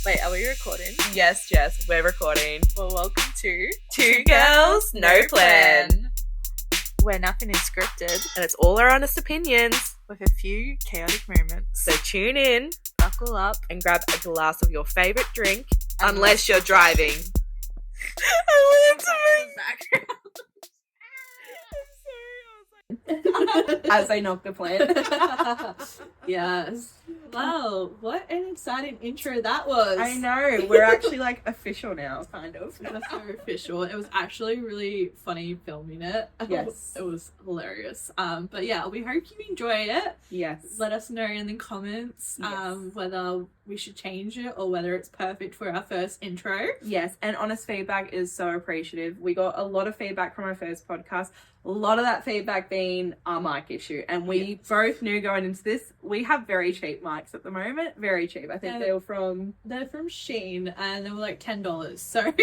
Wait, are we recording? Yes, Jess, we're recording. Well, welcome to Two Girls, No Plan. Where nothing is scripted, And it's all our honest opinions. with a few chaotic moments. So tune in Buckle up. and grab a glass of your favourite drink, And unless you're driving. As I knock the plant. Yes. Wow, what an exciting intro that was. I know. We're actually like official now, kind of. That's so official. It was actually really funny filming it. Yes. It was hilarious. But yeah, we hope you enjoy it. Yes. Let us know in the comments Yes. whether we should change it or whether it's perfect for our first intro. Yes, and honest feedback is so appreciative. We got a lot of feedback from our first podcast. A lot of that feedback being our mic issue. And we both knew going into this, we have very cheap mics at the moment. Very cheap. I think they were from... They're from Sheen and they were like $10. So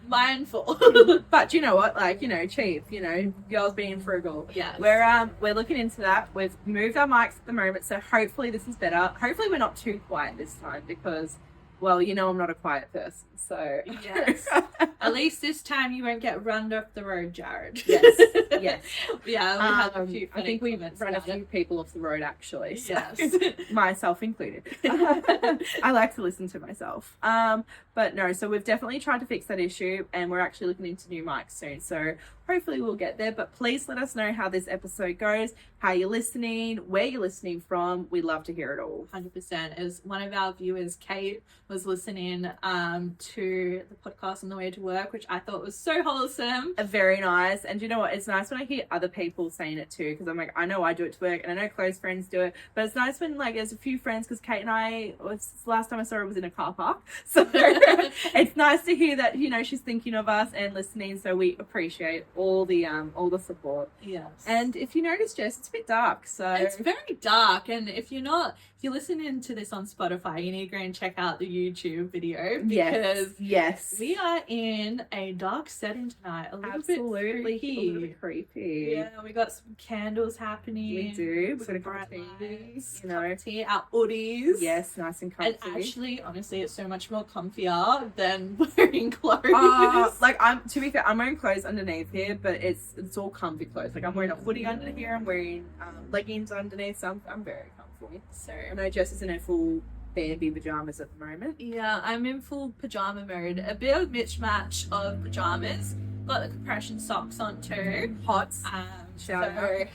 mindful. But you know what? Like, you know, cheap. You know, girls being frugal. Yeah. We're looking into that. We've moved our mics at the moment, so hopefully this is better. Hopefully we're not too quiet this time because, well, you know I'm not a quiet person, so... Yes. At least this time you won't get run off the road, Jared. Yes, yes. Yeah, we had a few I think we've comments run a about few it. people off the road, actually. So. Yes. Myself included. I like to listen to myself. But no, so we've definitely tried to fix that issue, and we're actually looking into new mics soon. So hopefully we'll get there. But please let us know how this episode goes, how you're listening, where you're listening from. We'd love to hear it all. 100%. As one of our viewers, Kate, was listening to the podcast on the way to work, which I thought was so wholesome. Very nice. And you know what? It's nice when I hear other people saying it too, because I'm like, I know I do it to work, and I know close friends do it. But it's nice when like there's a few friends, because Kate and I, the last time I saw her was in a car park. So it's nice to hear that, you know, she's thinking of us and listening. So we appreciate all the support. Yes. And if you notice, Jess, it's a bit dark. So It's very dark, and if you're listening to this on Spotify, you need to go and check out the YouTube video because yes, we are in a dark setting tonight. A little absolutely bit creepy. a little bit creepy. Yeah, we got some candles happening. We do. We've got a Bright cup of tea, lights, you know. tea, our hoodies. Yes, nice and comfy. And actually, honestly, it's so much more comfier than wearing clothes. Like to be fair, I'm wearing clothes underneath here, but it's all comfy clothes. Like I'm wearing a hoodie under here. I'm wearing leggings underneath, so I'm very comfy. So I know Jess is in her full Bambi pajamas at the moment. yeah, I'm in full pajama mode. A bit of mismatch of pajamas. Got the compression socks on too. Hot. So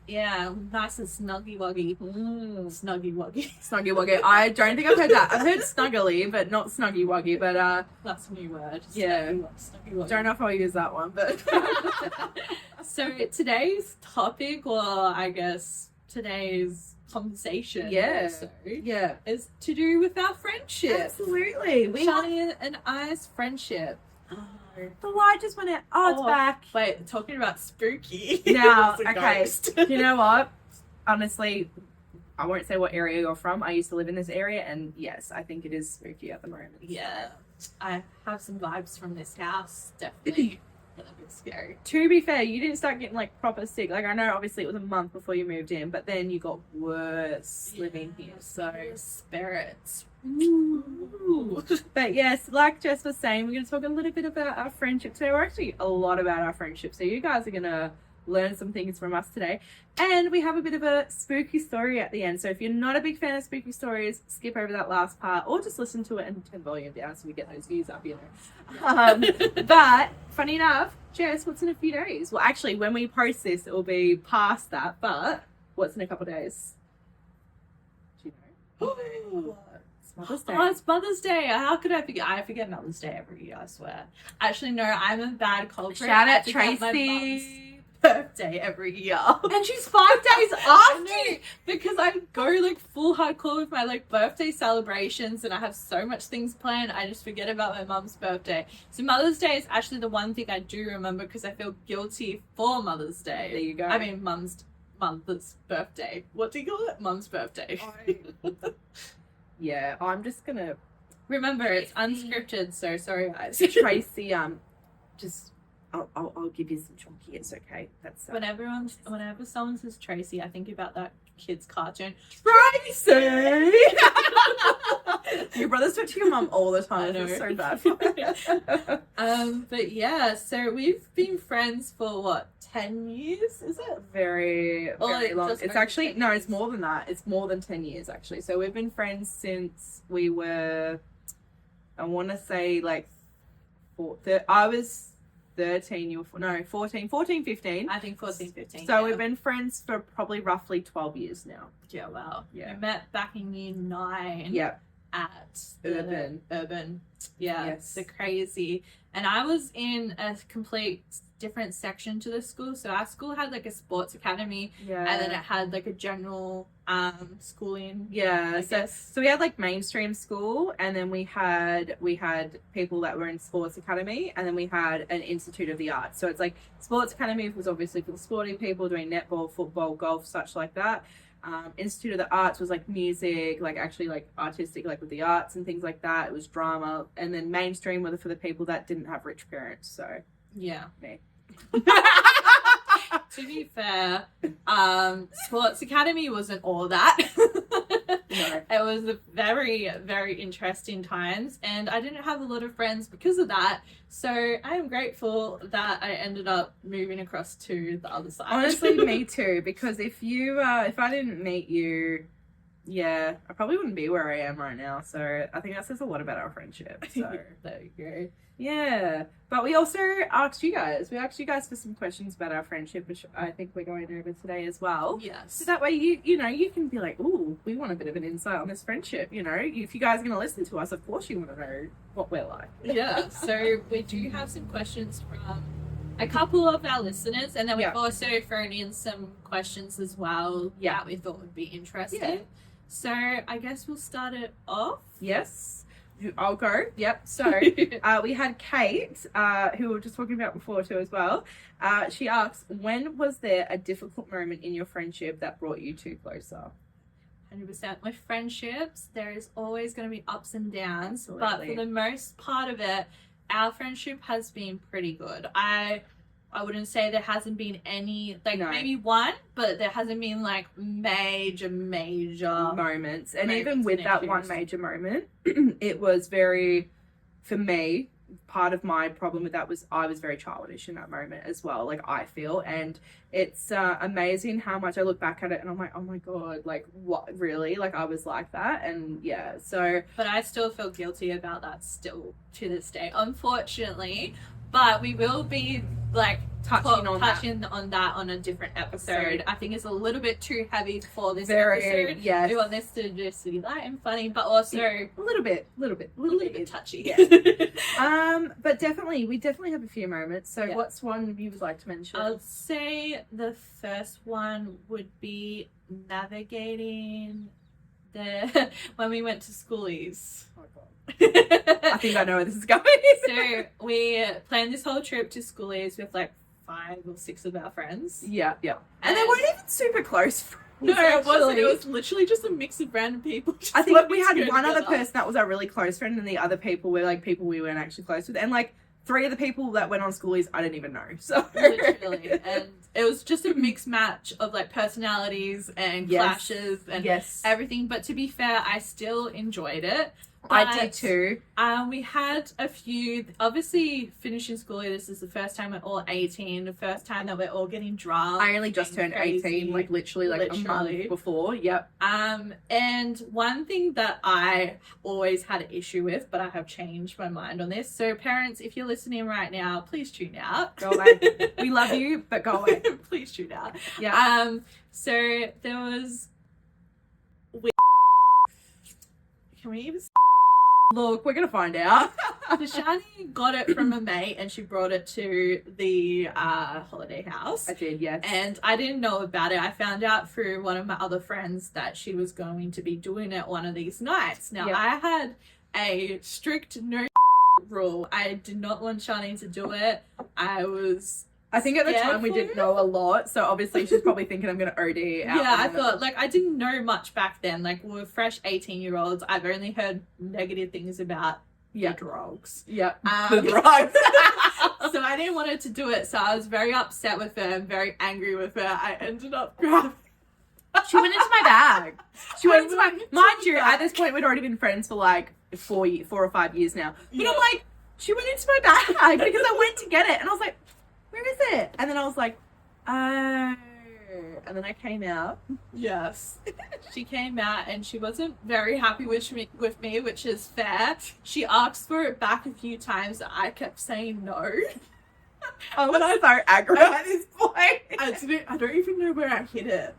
yeah, nice and snuggy wuggy. Snuggy wuggy. Snuggy wuggy. I don't think I've heard that. I've heard snuggly, but not snuggy wuggy. But That's a new word. Yeah. Snuggy wuggy. don't know if I'll use that one. But So today's topic, or I guess today's conversation, Yeah. also, yeah, is to do with our friendship. absolutely. Shani and I's friendship. The light just went out. Oh, it's Oh. back. Wait, talking about spooky. Now, It's a okay. ghost. You know what? Honestly, I won't say what area you're from. I used to live in this area, and yes, I think it is spooky at the moment. Yeah, I have some vibes from this house, definitely. A little bit scary. To be fair, you didn't start getting like proper sick. Like I know, obviously, it was a month before you moved in, but then you got worse living here. So, spirits. ooh. But yes, like Jess was saying, we're going to talk a little bit about our friendship today. We're actually a lot about our friendship, so you guys are going to learn some things from us today. And we have a bit of a spooky story at the end. So if you're not a big fan of spooky stories, skip over that last part, or just listen to it and turn volume down so we get those views up, you know. But funny enough, Jess, what's in a few days? Well, actually, when we post this, it will be past that. But what's in a couple of days? Do you know? It's Mother's Day. Oh, it's Mother's Day. How could I forget? I forget Mother's Day every year, I swear. Actually, no, I'm a bad culprit. Shout out I forget my Tracy. mum's birthday every year. And she's 5 days I after. know, because I go like full hardcore with my like birthday celebrations, and I have so much things planned, I just forget about my mum's birthday. So Mother's Day is actually the one thing I do remember, because I feel guilty for Mother's Day. There you go. I mean, mother's birthday. What do you call it? Mum's birthday. Yeah, I'm just gonna Remember, it's unscripted, so sorry guys. Tracy. Just I'll give you some chunky. It's okay. That's Whenever someone says Tracy, I think about that kids cartoon. Tracy! Your brothers talk to your mum all the time. I know. It's so bad for you. But yeah, so we've been friends for what, 10 years, is it? Very long. just It's over actually, 10 no, years. it's more than that. It's more than 10 years, actually. So we've been friends since we were, I want to say, like, I was 13, you were, no, 14, 15. I think 14, 15. So yeah. we've been friends for probably roughly 12 years now. Yeah, wow. Yeah. We met back in year 9 Yep. at the Urban. Yeah, Yes. so crazy. And I was in a complete different section to the school. So our school had like a sports academy, Yeah. and then it had like a general schooling. Yeah, I so guess. we had like mainstream school, and then we had people that were in sports academy, and then we had an institute of the arts. So it's like sports academy was obviously for the sporting people doing netball, football, golf, such like that. Institute of the arts was like music, like actually like artistic, like with the arts and things like that. It was drama, and then mainstream were for the people that didn't have rich parents. So Yeah. me. To be fair, sports academy wasn't all that. No. It was a very, very interesting times, and I didn't have a lot of friends because of that. So I am grateful that I ended up moving across to the other side. Honestly, me too. Because if I didn't meet you, yeah, I probably wouldn't be where I am right now. So I think that says a lot about our friendship. So There you go. yeah, but we also asked you guys. We asked you guys for some questions about our friendship, which I think we're going over today as well. Yes. So that way you know you can be like, ooh, we want a bit of an insight on this friendship. You know, if you guys are gonna listen to us, of course you want to know what we're like. Yeah, so we do have some questions from a couple of our listeners, and then we've Yeah. also thrown in some questions as well Yeah. that we thought would be interesting. Yeah. So I guess we'll start it off. Yes. I'll go. Yep. So we had Kate, who we were just talking about before too as well. She asks, when was there a difficult moment in your friendship that brought you two closer? 100%. With friendships, there is always going to be ups and downs, but Absolutely. for the most part of it, our friendship has been pretty good. I wouldn't say there hasn't been any, like No. maybe one, but there hasn't been like major Moments. And even moments with and that one issues. major moment, it was very, for me, part of my problem with that was I was very childish in that moment as well, like I feel. And it's amazing how much I look back at it and I'm like, oh my God, like what, really? Like I was like that. And yeah, so. But I still feel guilty about that still to this day, unfortunately. But we will be like touching on that on a different episode. I think it's a little bit too heavy for this episode. Yes. We want this to just be light and funny, but also a little bit touchy. Yeah. But definitely, we definitely have a few moments. So Yeah. what's one you would like to mention? I'll say the first one would be navigating the when we went to schoolies. Oh my God. I think I know where this is going. So we planned this whole trip to schoolies with like 5 or 6 of our friends. Yeah. And they weren't even super close friends. No, it wasn't. actually. It was literally just a mix of random people. just I think wanting we to had go one other together. person that was our really close friend, and the other people were like people we weren't actually close with. And like 3 of the people that went on schoolies, I didn't even know. So Literally. And it was just a mixed match of like personalities and Yes. clashes and yes, everything. But to be fair, I still enjoyed it. I But, did too. We had a few, obviously finishing school, this is the first time we're all 18, the first time that we're all getting drunk. I only just and turned 18, crazy. like literally a Literally. month before. Yep. And one thing that I always had an issue with, but I have changed my mind on this. So parents, if you're listening right now, please tune out. Go away. We love you, but go away. Please tune out. Yeah. So there was. Can we even? Look, we're gonna find out. So Shani got it from a mate, and she brought it to the holiday house. I did, yes. And I didn't know about it. I found out through one of my other friends that she was going to be doing it one of these nights. Now, Yeah. I had a strict no rule. I did not want Shani to do it. I think at the scared time we for didn't it. know a lot, so obviously she's probably thinking I'm gonna OD out. Yeah, I on thought, it. like, I didn't know much back then. Like, we were fresh 18-year-olds. I've only heard negative things about Yeah. the drugs. Yeah. The drugs. So I didn't want her to do it, so I was very upset with her and very angry with her. I ended up grabbing She went into my bag. She went into my. Went into Mind your you, bag. at this point, we'd already been friends for like 4 or 5 years now. But Yeah. I'm like, she went into my bag because I went to get it, and I was like, where is it? And then I was like, oh. And then I came out. Yes. She came out and she wasn't very happy with me, which is fair. She asked for it back a few times. I kept saying no. I was so aggro at this point. I don't even know where I hid it.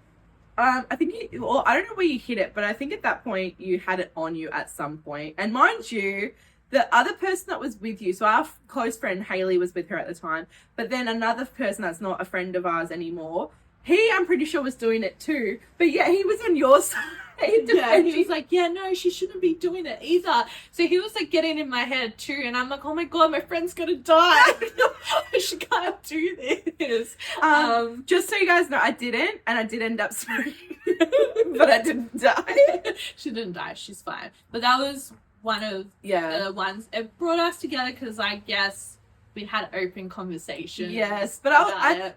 I think I don't know where you hit it, but I think at that point you had it on you at some point. And mind you, the other person that was with you, so our close friend Haley was with her at the time, but then another person that's not a friend of ours anymore, he, I'm pretty sure, was doing it too. But yeah, he was on your side. Yeah, he was like, yeah, no, she shouldn't be doing it either. So he was like getting in my head too, and I'm like, oh my god, my friend's gonna die. She can't do this. Just so you guys know, I didn't, and I did end up smoking, but I didn't die. She didn't die. She's fine. But that was one of the ones. It brought us together because I guess we had open conversation. Yes, but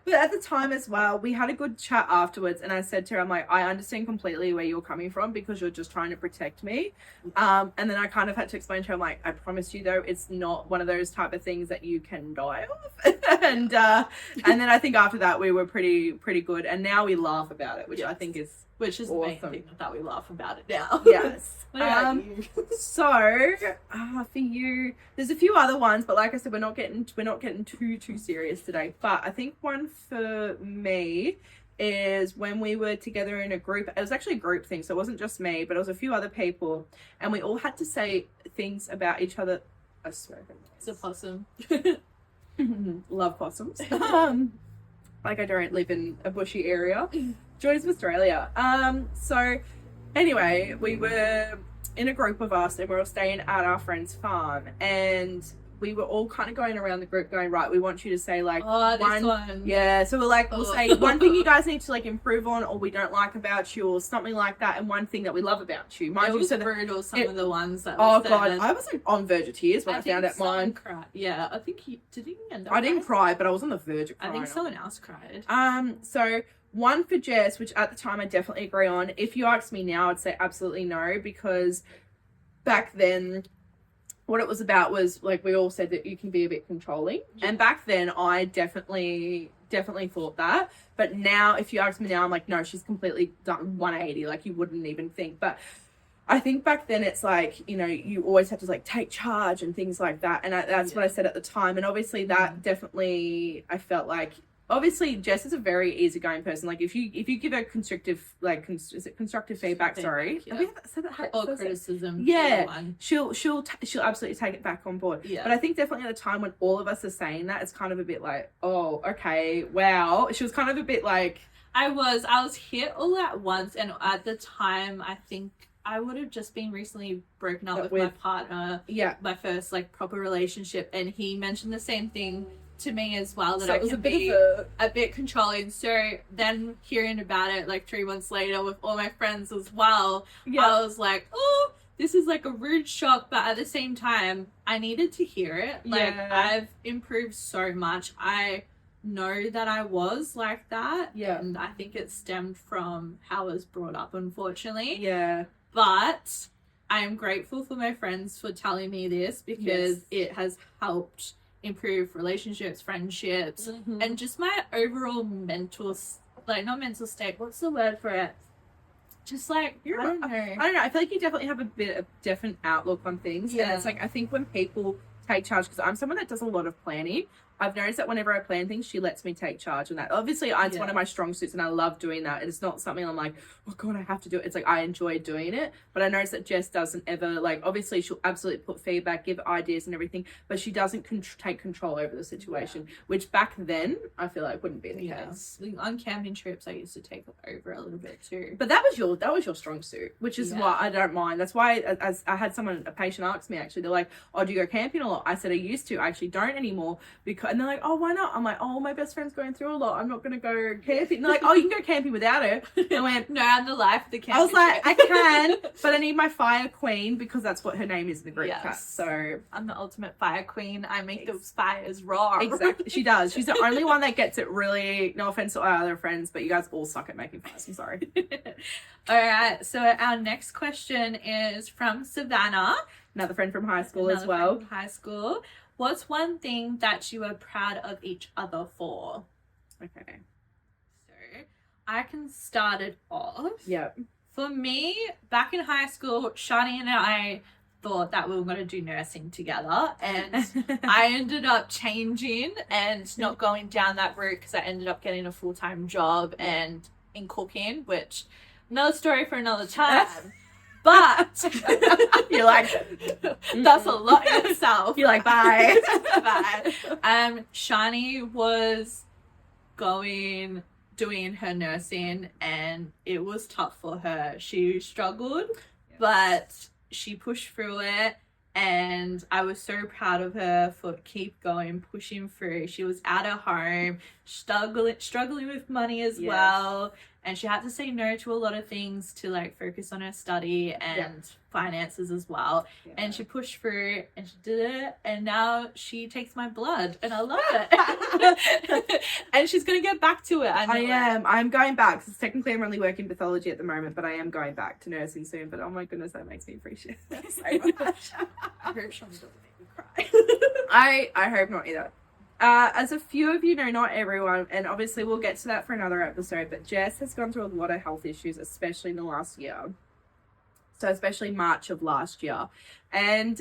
but at the time as well, we had a good chat afterwards, and I said to her, I'm like, I understand completely where you're coming from because you're just trying to protect me. And then I kind of had to explain to her, I'm like, I promise you though, it's not one of those type of things that you can die of. and then I think after that we were pretty good, and now we laugh about it, which I think is the awesome. main thing that we laugh about it now. Yes. What about you? So for you, there's a few other ones, but like I said, we're not getting too serious today. But I think one for me is when we were together in a group. It was actually a group thing, so it wasn't just me, but it was a few other people, and we all had to say things about each other. I swear. It's a possum. Love possums. Like I don't live in a bushy area. Joys of Australia. So anyway, we were in a group of us and we were staying at our friend's farm, and we were all kind of going around the group going, right, we want you to say like this one. Yeah, so we're like, we'll say one thing you guys need to like improve on or we don't like about you or something like that, and one thing that we love about you. It was brutal, some of the ones that Oh were god, said. I was like on verge of tears when I found out mine. Yeah, I think did he end up I didn't cry, but I was on the verge of crying. I think someone else cried. So one for Jess, which at the time I definitely agree on. If you ask me now, I'd say absolutely no, because back then what it was about was like we all said that you can be a bit controlling, and back then I definitely thought that. But now if you ask me now, I'm like, no, she's completely done 180, like you wouldn't even think. But I think back then it's like, you know, you always have to like take charge and things like that, and that's what I said at the time. And obviously that definitely, I felt like, obviously Jess is a very easygoing person. Like if you give her constructive, like is it constructive feedback? Sorry, Yeah. Have we said that? Or criticism. Yeah, she'll absolutely take it back on board. Yeah. But I think definitely at the time when all of us are saying that, it's kind of a bit like, oh, okay, wow. She was kind of a bit like, I was hit all at once, and at the time I think I would have just been recently broken up with my partner. Yeah. My first like proper relationship, and he mentioned the same thing to me as well, that So I it was can a bit be of a bit controlling. So then hearing about it like 3 months later with all my friends as well, I was like, oh, this is like a rude shock, but at the same time I needed to hear it. Like I've improved so much. I know that I was like that, and I think it stemmed from how I was brought up, unfortunately. But I am grateful for my friends for telling me this, because it has helped improve relationships, friendships, and just my overall mental, like not mental state, what's the word for it? Just like, I don't know. I feel like you definitely have a bit of different outlook on things. And it's like, I think when people take charge, because I'm someone that does a lot of planning, I've noticed that whenever I plan things, she lets me take charge. And that obviously it's one of my strong suits, and I love doing that. It's not something I'm like, oh god, I have to do it. It's like I enjoy doing it. But I notice that Jess doesn't ever, like, obviously she'll absolutely put feedback, give ideas and everything, but she doesn't take control over the situation, which back then I feel like wouldn't be the case. On camping trips I used to take over a little bit too. But that was your strong suit, which is why I don't mind. That's why, as I had a patient ask me actually, they're like, oh, do you go camping a lot? I said I used to. I actually don't anymore, because And they're like, oh, why not? I'm like, oh, my best friend's going through a lot. I'm not going to go camping. And they're like, oh, you can go camping without her. And I went, No, I'm the life of the camping I was like, I trip. can, but I need my fire queen because that's what her name is in the group Yes. chat. So I'm the ultimate fire queen. I make those fires roar. exactly, she does. She's the only one that gets it really. No offense to our other friends, but you guys all suck at making fires. I'm sorry. All right. So our next question is from Savannah. Another friend from high school as Another well. friend from high school. What's one thing that you are proud of each other for? Okay. So I can start it off. Yep. For me, back in high school, Shani and I thought that we were going to do nursing together, and I ended up changing and not going down that route because I ended up getting a full-time job and in cooking, which another story for another time. But You're like, that's a lot in itself. you're like, bye. Bye. Shani was doing her nursing, and it was tough for her. She struggled, but she pushed through it, and I was so proud of her for pushing through. She was at her home, struggling with money as well, and she had to say no to a lot of things to like focus on her study and finances as well. And she pushed through and she did it, and now she takes my blood, and I love it. And she's gonna get back to it. I'm going back. So technically I'm only working pathology at the moment, but I am going back to nursing soon. But oh my goodness, that makes me appreciate it so much. I hope Sean doesn't make me cry. I hope not either. As a few of you know, not everyone, and obviously we'll get to that for another episode, but Jess has gone through a lot of health issues, especially in the last year. So especially March of last year. And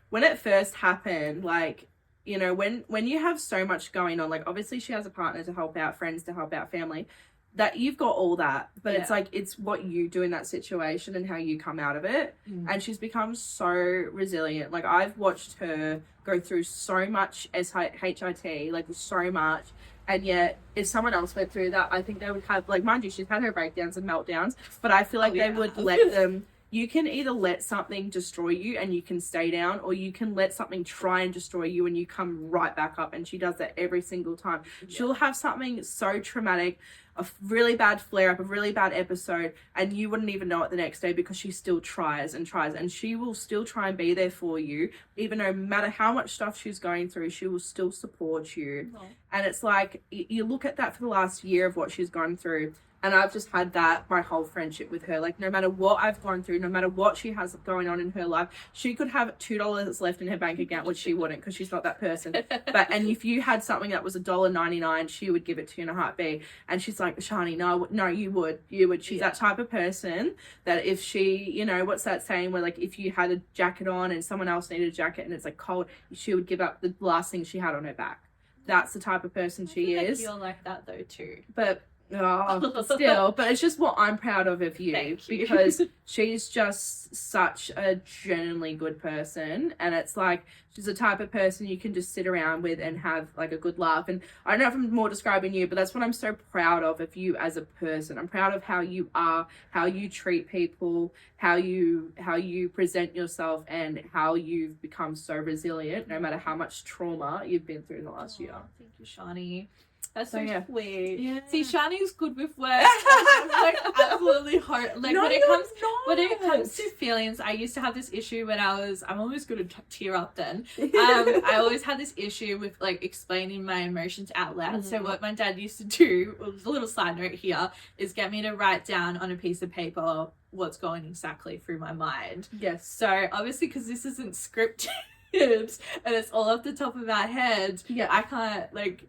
when it first happened, like, you know, when you have so much going on, like obviously she has a partner to help out, friends to help out, family, that you've got all that, but it's like, it's what you do in that situation and how you come out of it. And she's become so resilient. Like I've watched her go through so much HIT, like so much. And yet, if someone else went through that, I think they would have, like, mind you, she's had her breakdowns and meltdowns, but I feel like they would let them, you can either let something destroy you and you can stay down, or you can let something try and destroy you and you come right back up. And she does that every single time. She'll have something so traumatic, a really bad flare up, a really bad episode, and you wouldn't even know it the next day because she still tries and tries, and she will still try and be there for you, even though no matter how much stuff she's going through, she will still support you. And it's like, you look at that for the last year of what she's gone through, and I've just had that my whole friendship with her. Like no matter what I've gone through, no matter what she has going on in her life, she could have $2 left in her bank account, which she wouldn't because she's not that person. And if you had something that was $1.99, she would give it to you in a heartbeat. And she's like, Shani, no, you would. She's that type of person that if she, you know, what's that saying where like if you had a jacket on and someone else needed a jacket and it's like cold, she would give up the last thing she had on her back. That's the type of person she is. I feel like that though too. But still, but it's just what I'm proud of you. Thank you. Because she's just such a genuinely good person, and it's like she's the type of person you can just sit around with and have like a good laugh. And I don't know if I'm more describing you, but that's what I'm so proud of you as a person. I'm proud of how you are, how you treat people, how you present yourself, and how you've become so resilient no matter how much trauma you've been through in the last year. Thank you, Shani. That's so yeah. sweet. Yeah. See, Shani's good with words. I'm like absolutely hard. Like No, when it comes you're to feelings, I used to have this issue when I'm always going to tear up then. I always had this issue with like explaining my emotions out loud. So what my dad used to do, a little side note here, is get me to write down on a piece of paper what's going exactly through my mind. Yes. So obviously, because this isn't scripted and it's all off the top of our head, I can't like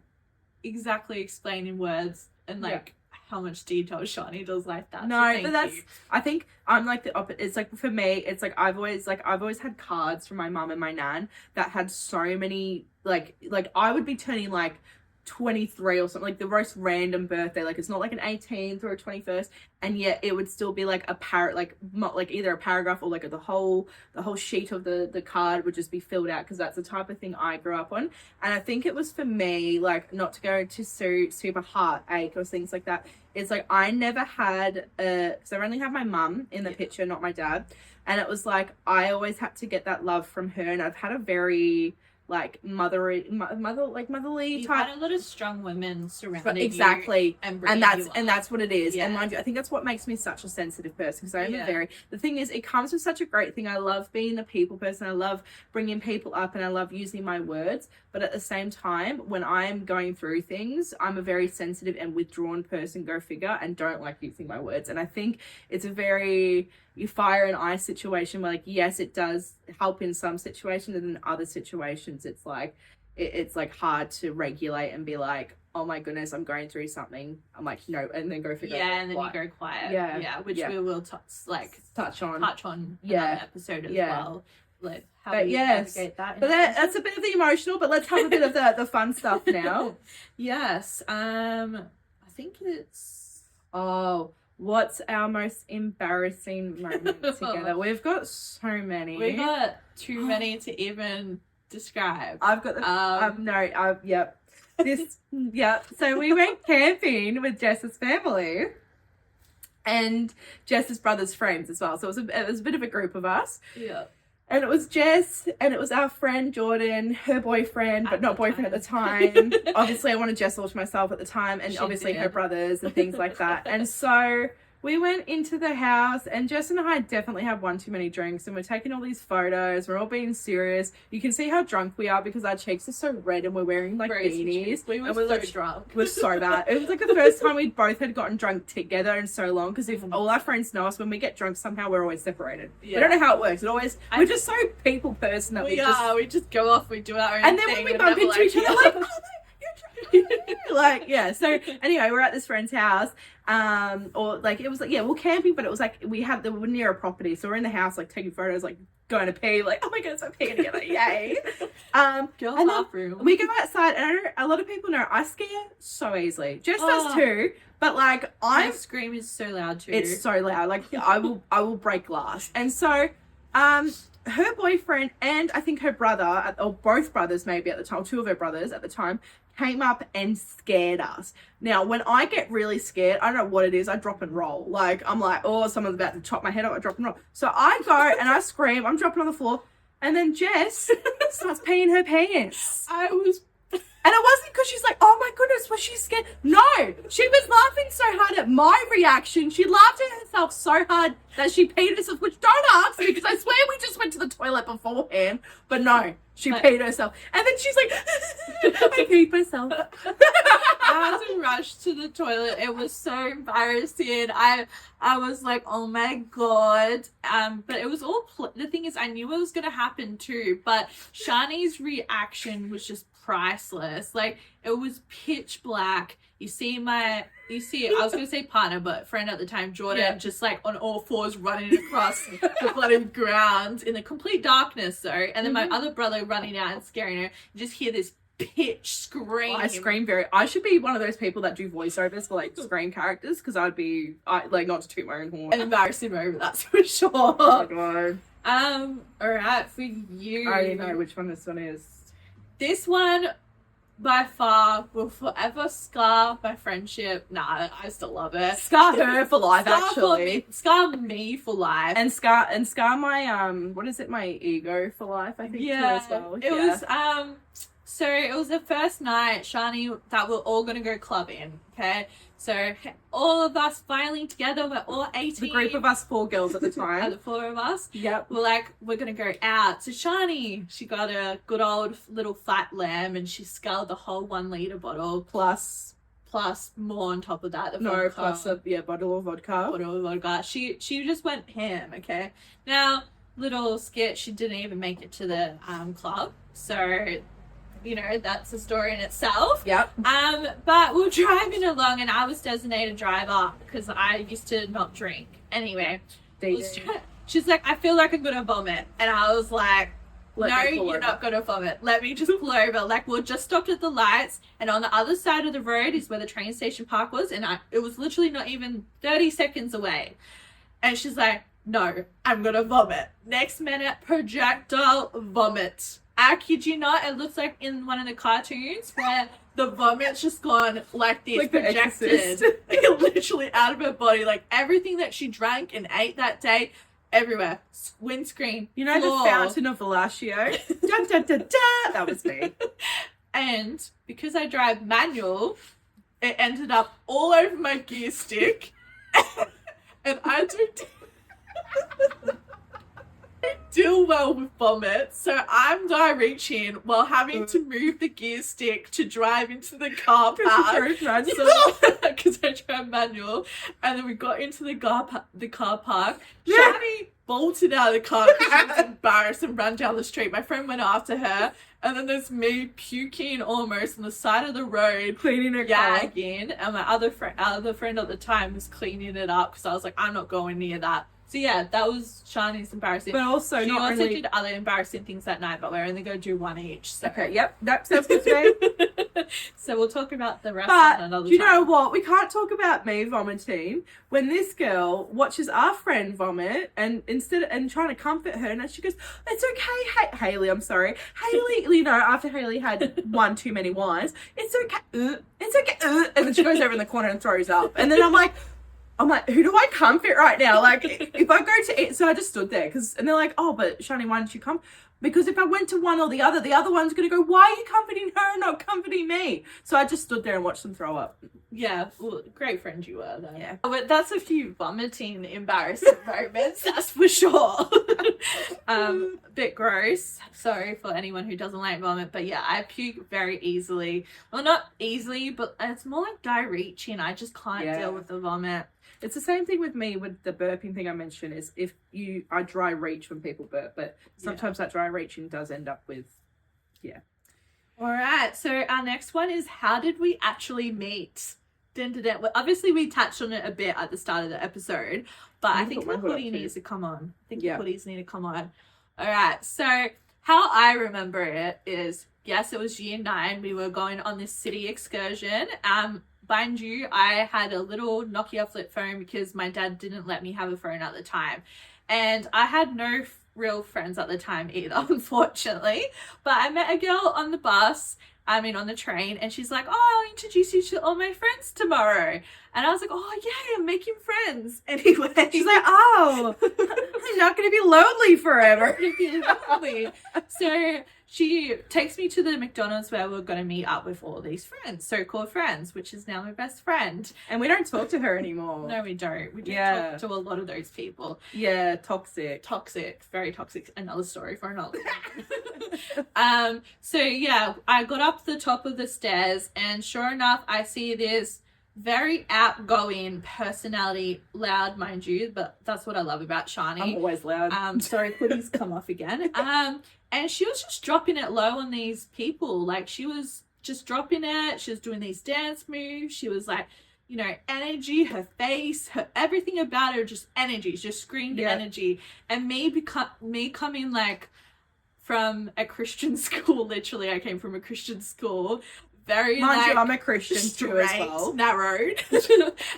exactly explain in words and like how much detail Shani does like that. No, so but that's I think I'm like the opposite. It's like for me, it's like I've always had cards from my mum and my nan that had so many like I would be turning like 23 or something, like the most random birthday, like it's not like an 18th or a 21st, and yet it would still be like like either a paragraph or like the whole sheet of the card would just be filled out, because that's the type of thing I grew up on. And I think it was for me, like, not to go to super heartache or things like that, it's like I never had because I only have my mum in the picture, not my dad, and it was like I always had to get that love from her, and I've had a very like motherly You type. had a lot of strong women surrounding you. Exactly. And that's what it is. Yeah. And mind you, I think that's what makes me such a sensitive person, because I am Yeah. the thing is, it comes with such a great thing. I love being a people person. I love bringing people up, and I love using my words. But at the same time, when I'm going through things, I'm a very sensitive and withdrawn person, go figure, and don't like using my words. And I think it's a very fire and ice situation where, like, yes, it does help in some situations, and in other situations it's like it's like hard to regulate and be like, oh my goodness, I'm going through something. I'm like, no, and then go figure. Yeah, and then what. you go quiet. Yeah. Which Yeah. we will touch on Yeah. another episode as Yeah. well. Like how But we yes, navigate that. But that's a bit of the emotional, but let's have a bit of the fun stuff now. Yes. I think it's Oh, what's our most embarrassing moment together? We've got so many. we got too many to even describe. I've got the yep. This yep. So we went camping with Jess's family and Jess's brother's friends as well. So it was a bit of a group of us. Yeah. And it was Jess, and it was our friend Jordan, her boyfriend, but At not the boyfriend time. at the time. Obviously, I wanted Jess all to myself at the time, and She obviously her did. brothers and things like that. And so we went into the house, and Jess and I definitely had one too many drinks, and we're taking all these photos. We're all being serious. You can see how drunk we are because our cheeks are so red, and we're wearing like beanies. We were and so like, drunk. It was so bad. It was like the first time we both had gotten drunk together in so long, because if all our friends know us, when we get drunk, somehow we're always separated. We don't know how it works. We're just so people person that We just go off, we do our own and then thing. when we we're bump never into each other, like, yeah. oh, you're drunk. Like, yeah. So anyway, we're at this friend's house. Or like, it was like, yeah, we're camping, but it was like, we were near a property. So we're in the house, like taking photos, like going to pee, like, oh my goodness, we're peeing together. Yay. Girl and then bathroom. we go outside, and I know a lot of people know I scare so easily. Jess does too, but like My scream is so loud too. it's so loud. Like I will break glass. And so her boyfriend and I think her brother, or both brothers maybe at the time, two of her brothers at the time, came up and scared us. Now, when I get really scared, I don't know what it is, I drop and roll. Like, I'm like, oh, someone's about to chop my head off, I drop and roll. So I go and I scream, I'm dropping on the floor, and then Jess starts peeing her pants. And it wasn't because she's like, oh my goodness, was she scared? No, she was laughing so hard at my reaction. She laughed at herself so hard that she peed herself, which don't ask me, because I swear we just went to the toilet beforehand. But no, she peed herself. And then she's like, I peed myself. I had to rush to the toilet. It was so embarrassing. I was like, oh my god. But it was all the thing is, I knew it was gonna happen too. But Shani's reaction was just priceless. Like, it was pitch black. I was gonna say partner, but friend at the time, Jordan, just like on all fours running across the bloody ground in the complete darkness though. And then my other brother running out and scaring her. You just hear this pitch scream. I scream I should be one of those people that do voiceovers for like scream characters, because I'd be like, not to toot my own horn. An embarrassing moment, that's for sure. Oh my god. Alright, for you. I already know which one this one is. This one, by far, will forever scar my friendship. Nah, I still love it. Scar her for life, Scar me for life. And scar my what is it, my ego for life, I think, too, as well. It was so it was the first night, Shani, that we're all gonna go clubbing. Okay, so all of us finally together, we're all 18. the group of us 4 girls at the time. The 4 of us. Yep. We're like, we're gonna go out. So Shani, she got a good old little fat lamb, and she sculled the whole 1 liter bottle plus more on top of that. Plus a bottle of vodka. Bottle of vodka. She just went ham. Okay. Now, little skit. She didn't even make it to the club. So, you know, that's a story in itself. Yep. But we were driving along, and I was designated driver because I used to not drink. Anyway, she's like, I feel like I'm gonna vomit, and I was like, no, you're not gonna vomit. Let me just pull over. Like, we're just stopped at the lights, and on the other side of the road is where the train station park was, and it was literally not even 30 seconds away. And she's like, no, I'm gonna vomit. Next minute, projectile vomit. I kid you not, it looks like in one of the cartoons where the vomit's just gone like this, like projected, literally out of her body. Like, everything that she drank and ate that day, everywhere. Windscreen, you know, floor. the fountain of Velatio? dun, dun, dun, dun. That was me. And because I drive manual, it ended up all over my gear stick. And I deal well with vomit, so I'm reaching while having to move the gear stick to drive into the car park because I drive manual. And then we got into the car park. Shani bolted out of the car because she was embarrassed and ran down the street. My friend went after her, and then there's me puking almost on the side of the road, Cleaning her car. gagging, and my other friend at the time was cleaning it up because I was like, I'm not going near that. So yeah, that was Shani's embarrassing. But also, She not also only... did other embarrassing things that night, but we're only going to do one each. So. Okay, yep, that sounds good to me. So we'll talk about the rest But another do you time. know what? We can't talk about me vomiting when this girl watches our friend vomit and trying to comfort her, and she goes, "It's okay, Haley. I'm sorry, Haley." You know, after Haley had one too many wines, it's okay. It's okay. And then she goes over in the corner and throws up, and then I'm like, who do I comfort right now? Like, if I go to eat, so I just stood there and they're like, "Oh, but Shani, why didn't you come?" Because if I went to one or the other one's going to go, "Why are you comforting her and not comforting me?" So I just stood there and watched them throw up. Yeah, well, great friend you were then. Yeah. But that's a few vomiting embarrassing moments, that's for sure. Bit gross. Sorry for anyone who doesn't like vomit, but yeah, I puke very easily. Well, not easily, but it's more like diarrhea. I just can't deal with the vomit. It's the same thing with me with the burping thing I mentioned, is I dry reach when people burp, but sometimes that dry reaching does end up with, All right, so our next one is, how did we actually meet? Dun, dun, dun. Well, obviously, we touched on it a bit at the start of the episode, but I think the hoodie needs to come on. I think the hoodies need to come on. All right, so how I remember it is, yes, it was year 9. We were going on this city excursion. Mind you, I had a little Nokia flip phone because my dad didn't let me have a phone at the time. And I had no real friends at the time either, unfortunately. But I met a girl on the on the train, and she's like, "Oh, I'll introduce you to all my friends tomorrow." And I was like, "Oh, yeah, I'm making friends." Anyway. she's like, "Oh, I'm not going to be lonely forever." So she takes me to the McDonald's where we're going to meet up with all these friends, so-called friends, which is now my best friend. And we don't talk to her anymore. No, we don't. We do talk to a lot of those people. Yeah, toxic. Toxic, very toxic. Another story for another time. So yeah, I got up the top of the stairs, and sure enough, I see this very outgoing personality, loud, mind you, but that's what I love about Shani. I'm always loud. Sorry, hoodies come off again. And she was just dropping it low on these people. Like, she was just dropping it. She was doing these dance moves. She was like, you know, energy, her face, everything about her, just energy. She just screamed energy. And me coming like from a Christian school, literally, I came from a Christian school. Very Mind you, like, I'm a Christian too as straight, well. narrowed.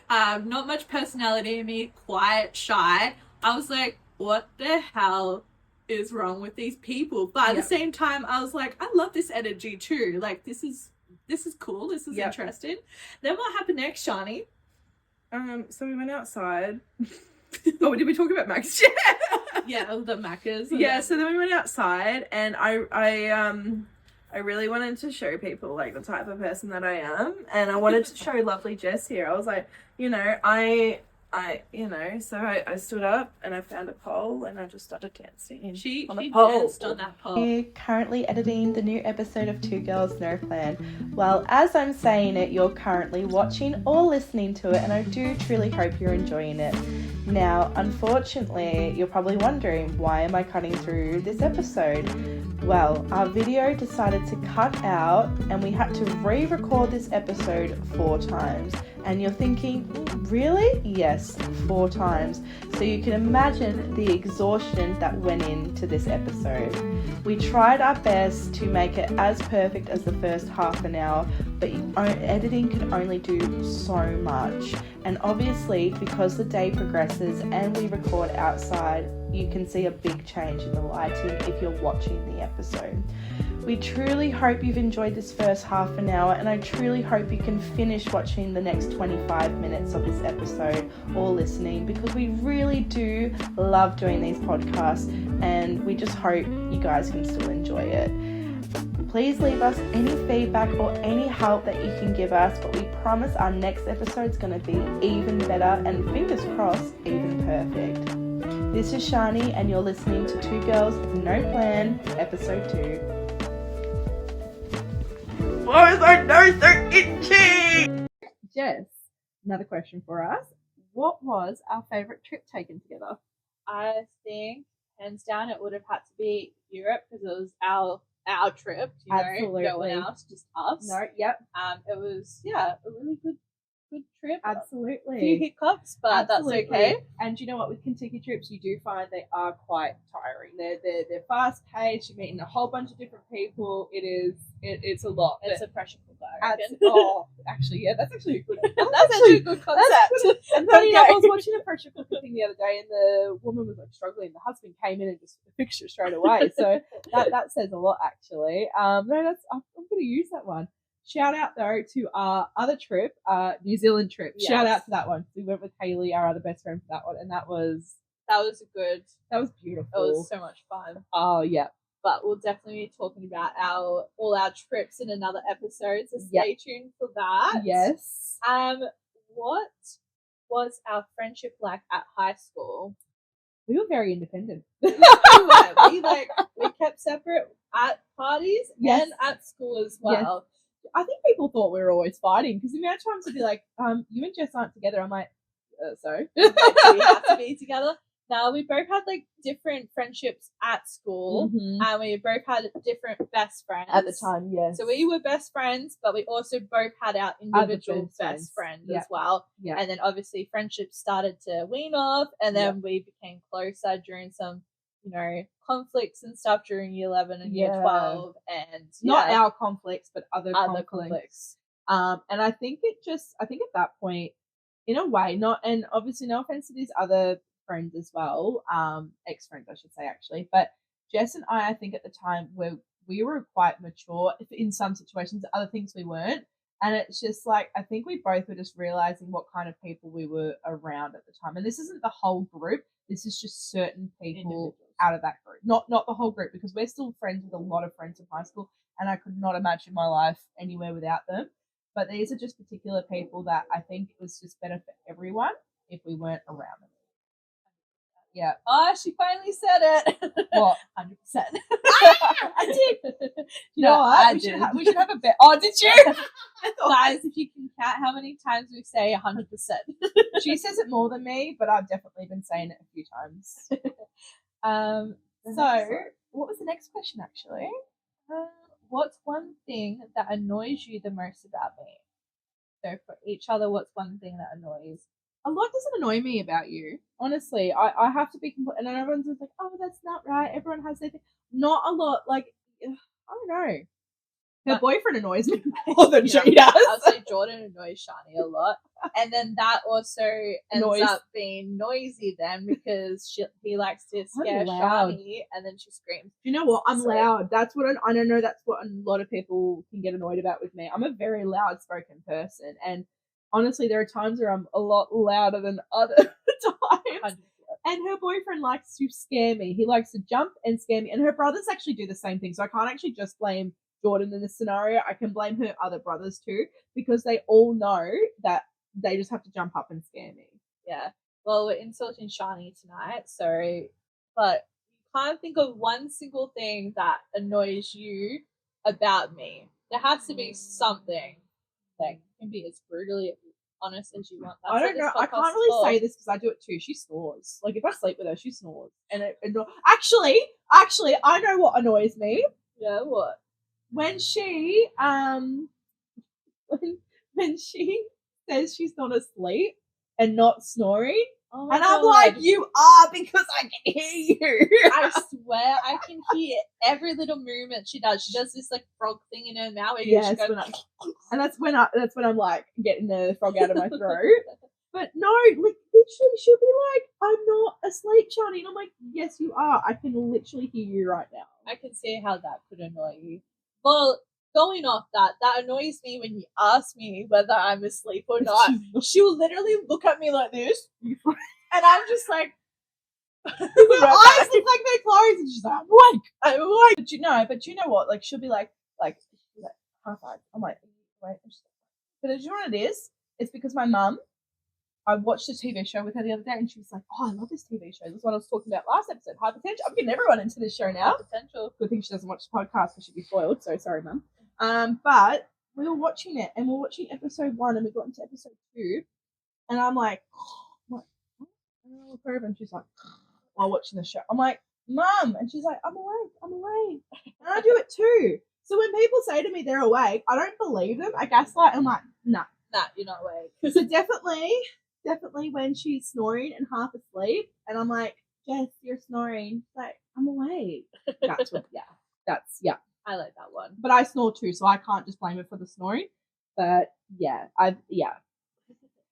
Not much personality in me, quiet, shy. I was like, what the hell is wrong with these people? But at the same time, I was like, I love this energy too. Like, this is cool. This is interesting. Then what happened next, Shani? So we went outside. Oh, did we talk about Muxch? Yeah, the Maccas. Yeah, so then we went outside, and I really wanted to show people like the type of person that I am, and I wanted to show lovely Jess here. I was like, you know, so I stood up and I found a pole and I just started dancing. She on the pole. danced on that pole. We're currently editing the new episode of Two Girls No Plan. Well, as I'm saying it, you're currently watching or listening to it, and I do truly hope you're enjoying it. Now, unfortunately, you're probably wondering, why am I cutting through this episode? Well, our video decided to cut out and we had to re-record this episode 4 times. And you're thinking, really? Yes, 4 times. So you can imagine the exhaustion that went into this episode. We tried our best to make it as perfect as the first half an hour, but editing can only do so much. And obviously, because the day progresses and we record outside, you can see a big change in the lighting if you're watching the episode. We truly hope you've enjoyed this first half an hour, and I truly hope you can finish watching the next 25 minutes of this episode or listening, because we really do love doing these podcasts and we just hope you guys can still enjoy it. Please leave us any feedback or any help that you can give us, but we promise our next episode is going to be even better and, fingers crossed, even perfect. This is Shani and you're listening to Two Girls No Plan, episode 2. Why is our nose so itchy? Jess, another question for us. What was our favourite trip taken together? I think hands down it would have had to be Europe because it was our trip. You know, Absolutely. no one else, just us. No, yep, It was a really good trip. A few absolutely. hiccups, but Absolutely. that's okay. And you know what? With Kentucky trips, you do find they are quite tiring. They're fast paced. You're meeting a whole bunch of different people. It's a lot. It's a pressure cooker. I reckon. Actually, yeah, that's actually a good. That's actually a good concept. And funny enough, I Okay. was watching a pressure cooker thing the other day, and the woman was like struggling. The husband came in and just fixed it straight away. So that says a lot, actually. No, I'm going to use that one. Shout out though to our other trip, New Zealand trip. Yes. Shout out to that one. We went with Haley, our other best friend, for that one, and that was beautiful. It was so much fun. Oh yeah, But we'll definitely be talking about all our trips in another episode, so Yep. stay tuned for that. yes. What was our friendship like at high school? We were very independent. We kept separate at parties Yes. and at school as well. I think people thought we were always fighting because the amount of times they'd be like, you and Jess aren't together. I'm like, so? We have to be together. Now we both had like different friendships at school, Mhm. and we both had different best friends At the time, yes. So we were best friends, but we also both had our individual best friends. best friend Yep. as well. Yeah. And then obviously friendships started to wean off, and then we became closer during some, conflicts and stuff during year 11 and year Yeah. 12, and Not our conflicts, but other other conflicts. And I think at that point, in a way, and obviously no offense to these other friends as well, ex-friends I should say actually, but Jess and I think at the time we were quite mature in some situations, other things we weren't, and it's just like I think we both were just realizing what kind of people we were around at the time, and this isn't the whole group, this is just certain people out of that group, not the whole group, because we're still friends with a lot of friends from high school, and I could not imagine my life anywhere without them. But these are just particular people that I think it was just better for everyone if we weren't around them. Yeah. Oh, she finally said it. What? 100%. I did. You know No, what? I We did. should have a bet. Oh, did you? Guys, if you can count how many times we say 100%. She says it more than me, but I've definitely been saying it a few times. So, what was the next question actually? What's one thing that annoys you the most about me? So for each other, what's one thing that annoys? A lot doesn't annoy me about you. Honestly, I have to be complete. And then everyone's just like, oh, that's not right. Everyone has their thing. Not a lot. Like, I don't know. Her boyfriend annoys me more than she does. I'll say Jordan annoys Shani a lot. And then that also ends Noise. up being noisy then because he likes to scare loud. Shani and then she screams. You know what? I'm So- loud. That's what I don't know. That's what a lot of people can get annoyed about with me. I'm a very loud spoken person. And honestly, there are times where I'm a lot louder than other times. And her boyfriend likes to scare me. He likes to jump and scare me. And her brothers actually do the same thing. So I can't actually just blame Jordan in this scenario. I can blame her other brothers too, because they all know that they just have to jump up and scare me. Yeah. Well, we're insulting Shani tonight, but you can't think of one single thing that annoys you about me. There has to be something that can be as brutally honest as you want. That's I what don't this know. I podcast can't is really for. say this because I do it too. She snores. Like if I sleep with her, she snores. And actually, I know what annoys me. Yeah, what? When she when she says she's not asleep and not snoring, Oh my and I'm God. like, you are, because I can hear you. I swear I can hear every little movement she does. She does this like frog thing in her mouth. Where Yes, she goes, and that's when I'm like getting the frog out of my throat. But no, like literally, she'll be like, I'm not asleep, Shani. And I'm like, yes, you are. I can literally hear you right now. I can see how that could annoy you. Well, going off that annoys me when you ask me whether I'm asleep or not. She'll literally look at me like this, and I'm just like, her eyes look like they're closed, and she's like, I'm awake. But you know what? Like, she'll be like, high five. I'm like, wait. But do you know what it is? It's because my mum, I watched a TV show with her the other day, and she was like, oh, I love this TV show. This is what I was talking about last episode, High Potential. I'm getting everyone into this show now. potential. Good thing she doesn't watch the podcast because she'd be spoiled, so sorry, Mum. But we were watching it, and we were watching episode 1, and we got into episode 2, and I'm like, what? And I look over, and she's like, while watching the show. I'm like, Mum, and she's like, I'm awake. And I do it too. So when people say to me they're awake, I don't believe them. I gaslight. I'm like, nah, you're not awake. So definitely when she's snoring and half asleep, and I'm like, Jess, you're snoring. She's like, I'm awake. That's what, yeah. I like that one. But I snore too, so I can't just blame her for the snoring. But yeah. And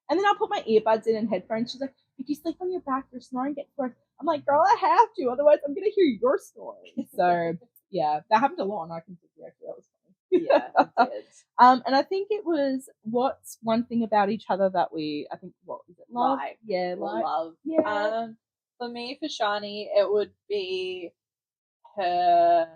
then I'll put my earbuds in and headphones. She's like, if you sleep on your back, your snoring gets worse. I'm like, girl, I have to, otherwise I'm gonna hear your snoring. So yeah, that happened a lot, and I can figure actually that was funny. Yeah, it did. And I think it was what's one thing about each other that what was it? Love? Like, Yeah, love. Yeah. For me, for Shani, it would be her,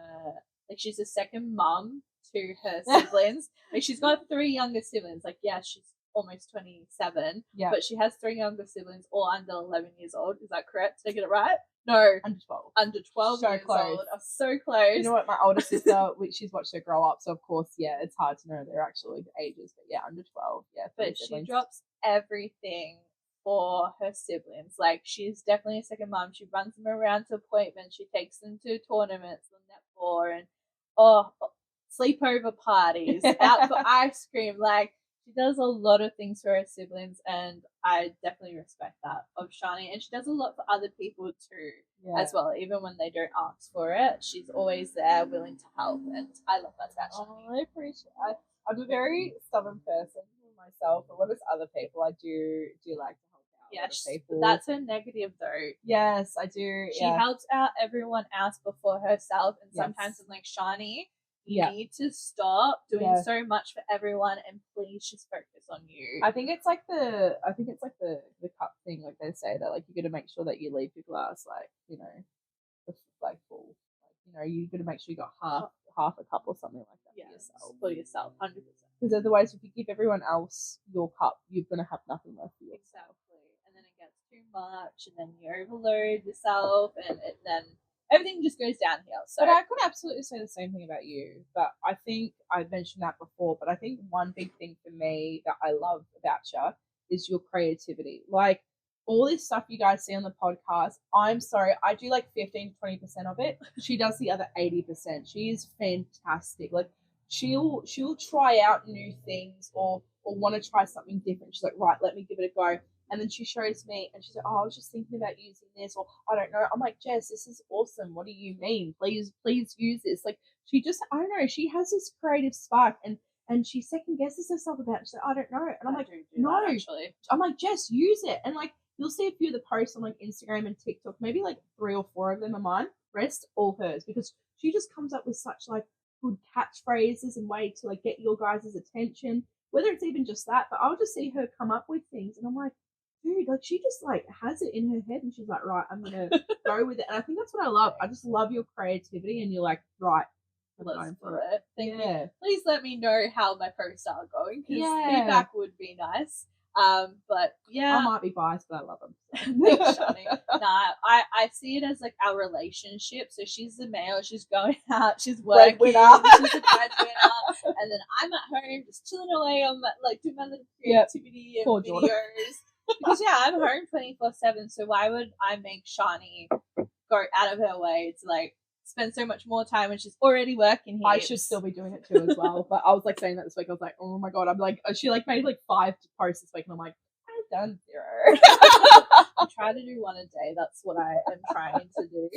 like, she's a second mum to her siblings. Like, she's got 3 younger siblings. Like, yeah, she's almost 27. Yeah. But she has 3 younger siblings, all under 11 years old. Is that correct? Did I get it right? No. Under 12. Under 12 So years close. old. I'm so close. You know what? My older sister, she's watched her grow up, so of course, yeah, it's hard to know their actual ages. But yeah, under 12. Yeah. But she drops everything for her siblings. Like, she's definitely a second mom. She runs them around to appointments. She takes them to tournaments on netball and sleepover parties, out for ice cream. Like, she does a lot of things for her siblings, and I definitely respect that of Shani. And she does a lot for other people too, as well. Even when they don't ask for it, she's always there, willing to help, and I love that about Shani. I appreciate it. I'm a very stubborn person myself, but when it's other people, I do like to help out. Yeah, people. That's her negative though. Yes, I do. She helps out everyone else before herself, and sometimes I'm like, Shani, you need to stop doing so much for everyone, and please just focus on you. I think it's like the cup thing, like they say that, like, you got to make sure that you leave your glass like, you know, like full. Like, you know, you got to make sure you got half a cup or something like that for yourself, 100%. Because otherwise, if you give everyone else your cup, you're gonna have nothing left for yourself. Exactly, and then it gets too much, and then you overload yourself, and then everything just goes downhill. So, but I could absolutely say the same thing about you. But I think I mentioned that before. But I think one big thing for me that I love about you is your creativity. Like, all this stuff you guys see on the podcast, I'm sorry, I do like 15-20% of it. She does the other 80%. She is fantastic. Like, she'll try out new things or want to try something different. She's like, right, let me give it a go. And then she shows me, and she's like, oh, I was just thinking about using this, or I don't know. I'm like, Jess, this is awesome. What do you mean? Please use this. Like, she just, I don't know, she has this creative spark, and she second guesses herself about it. She's like, I don't know. And I'm like, no. Actually. I'm like, Jess, use it. And like, you'll see a few of the posts on like Instagram and TikTok, maybe like 3 or 4 of them are mine. Rest all hers, because she just comes up with such like good catchphrases and way to like get your guys' attention, whether it's even just that. But I'll just see her come up with things, and I'm like, dude, like, she just like has it in her head, and she's like, right, I'm gonna go with it. And I think that's what I love. I just love your creativity, and you're like, right, let's do it. Thank you. Yeah. Please let me know how my posts are going, because Yeah. feedback would be nice. But yeah, I might be biased, but I love them. Thanks, Shani. Nah, I see it as like our relationship. So she's the male, she's going out, she's working, Breadwinner. she's a breadwinner, and then I'm at home just chilling away on my, like, doing my little creativity and Poor videos. Jordan. Because I'm home 24/7. So why would I make Shani go out of her way to like spend so much more time when she's already working here? I should still be doing it too as well. But I was like saying that this week. I was like, oh my god, I'm like, she like made like 5 posts this week, and I'm like, I've done 0. I try to do 1 a day. That's what I am trying to do.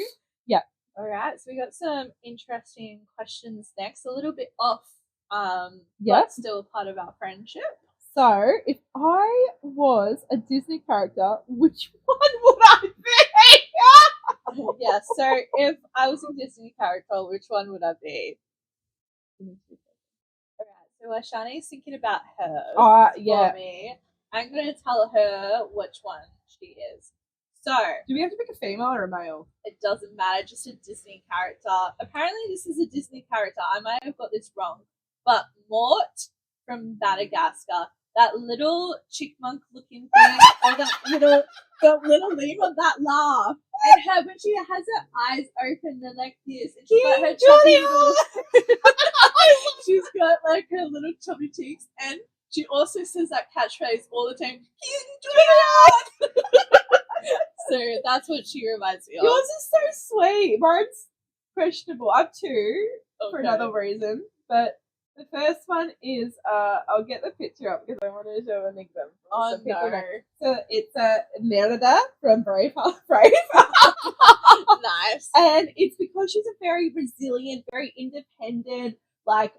Yeah. All right. So we got some interesting questions next. A little bit off, but still part of our friendship. So, if I was a Disney character, which one would I be? Yeah, so if I was a Disney character, which one would I be? Alright, so while Shani's thinking about her Yeah. for me, I'm going to tell her which one she is. So, Do we have to pick a female or a male? it doesn't matter, just a Disney character. Apparently, this is a Disney character. I might have got this wrong. But Mort from Madagascar, that little chipmunk looking thing, or that little leaf of that laugh. And her, when she has her eyes open, they're like this, and she's got her chubby little, she's got like her little chubby cheeks, and she also says that catchphrase all the time. So that's what she reminds me of. Yours is so sweet. Mine's questionable. I have two for Okay. another reason, but the first one is I'll get the picture up because I want to show an example. Oh so people no. know. So it's Merida from Brave. Brave. Nice. And it's because she's a very resilient, very independent, like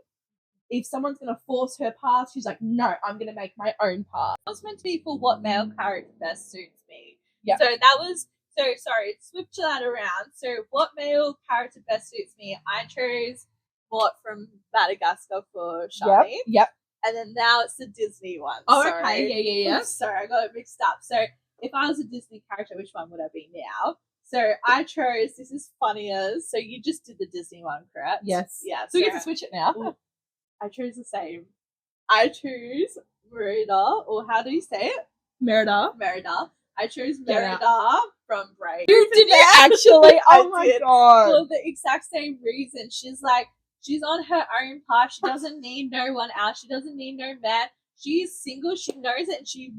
if someone's going to force her path, she's like, no, I'm going to make my own path. That was meant to be for what male character best suits me. Yep. So that was, sorry, switch that around. So what male character best suits me? I chose Mort from Madagascar for Shani. Yep. And then now it's the Disney one. Oh, Sorry. okay. Yeah. Oops, sorry, I got it mixed up. So if I was a Disney character, which one would I be now? So I chose, this is funnier. So you just did the Disney one, correct? Yes. Yeah. So we get to switch it now. I chose the same. I choose Merida, or how do you say it? Merida. Merida. I chose Get Merida from Brave. Did you actually? I Oh my did. god. For the exact same reason. She's like, she's on her own path. She doesn't need no one else. She doesn't need no man. She's single. She knows it. And she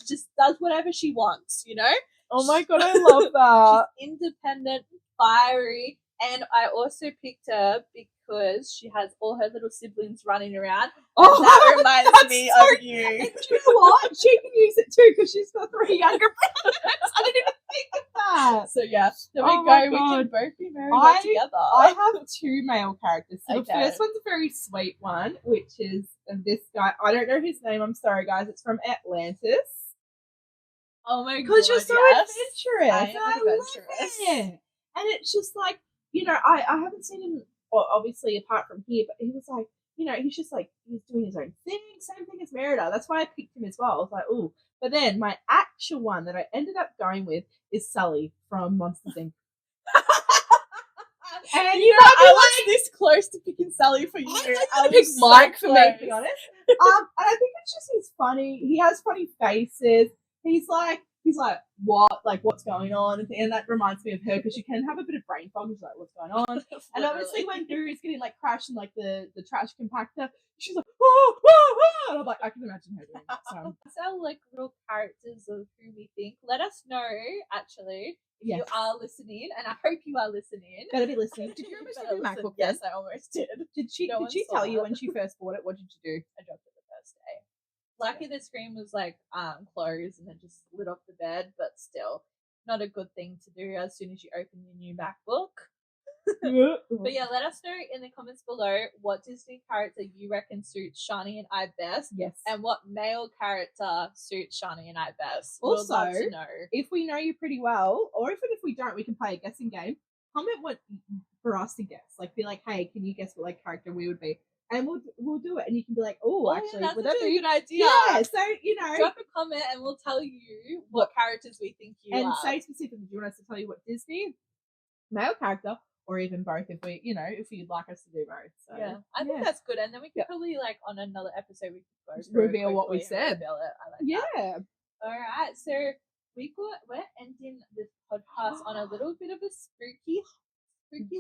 just does whatever she wants, you know? Oh my god, I love that. She's independent, fiery, and I also picked her because she has all her little siblings running around. Oh, That reminds me so of you. And do you know what? She can use it too because she's got 3 younger brothers. I didn't even think of that. So yeah, there Oh we my go. We God. can both be married I- together. I have 2 male characters. So Okay. the first one's a very sweet one, which is this guy. I don't know his name. I'm sorry, guys. It's from Atlantis. Oh my god! Because you're so yes. adventurous. I am and adventurous. love it. And it's just like, you know, I haven't seen him, well, obviously apart from here, but he was like, you know, he's just like, he's doing his own thing, same thing as Merida. That's why I picked him as well. I was like, ooh. But then my actual one that I ended up going with is Sully from Monsters Inc. And You know, I was this close to picking Sally for you. I pick was so Mike for me, close. to be honest. And I think it's just he's funny. He has funny faces. He's like, what? Like, what's going on? And that reminds me of her because she can have a bit of brain fog. She's like, what's going on? And obviously, when Doo's getting like crashed in like the trash compactor, she's like, oh, oh, oh. And I'm like, I can imagine her doing that. So, That's our like little characters of who we think. Let us know, actually, if yes. you are listening, and I hope you are listening. Better be listening. Did you almost Better do the listen. MacBook? Yes, I almost did. Did she? No Did one she saw tell you that. when she first bought it? What did you do? I dropped it the first day. Lucky the screen was like closed and then just lit off the bed, but still not a good thing to do as soon as you open your new MacBook. But yeah, let us know in the comments below what Disney character you reckon suits Shani and I best, Yes. and what male character suits Shani and I best. Also, we'd love to know. if we know you pretty well, or even if we don't, we can play a guessing game. Comment what for us to guess. Like, be like, hey, can you guess what like character we would be? And we'll do it. And you can be like, oh, actually, yeah, that's would a that really be? good idea. Yeah. So you know, Drop a comment and we'll tell you what characters we think you and are. say specifically, do you want us to tell you what Disney male character, or even both, if we, you know, if you'd like us to do both. So Yeah, I think that's good. And then we could probably, like, on another episode, we could go Just through it reveal what we quickly and said. reveal it. I like that. yeah. All right, so we're ending this podcast on a little bit of a spooky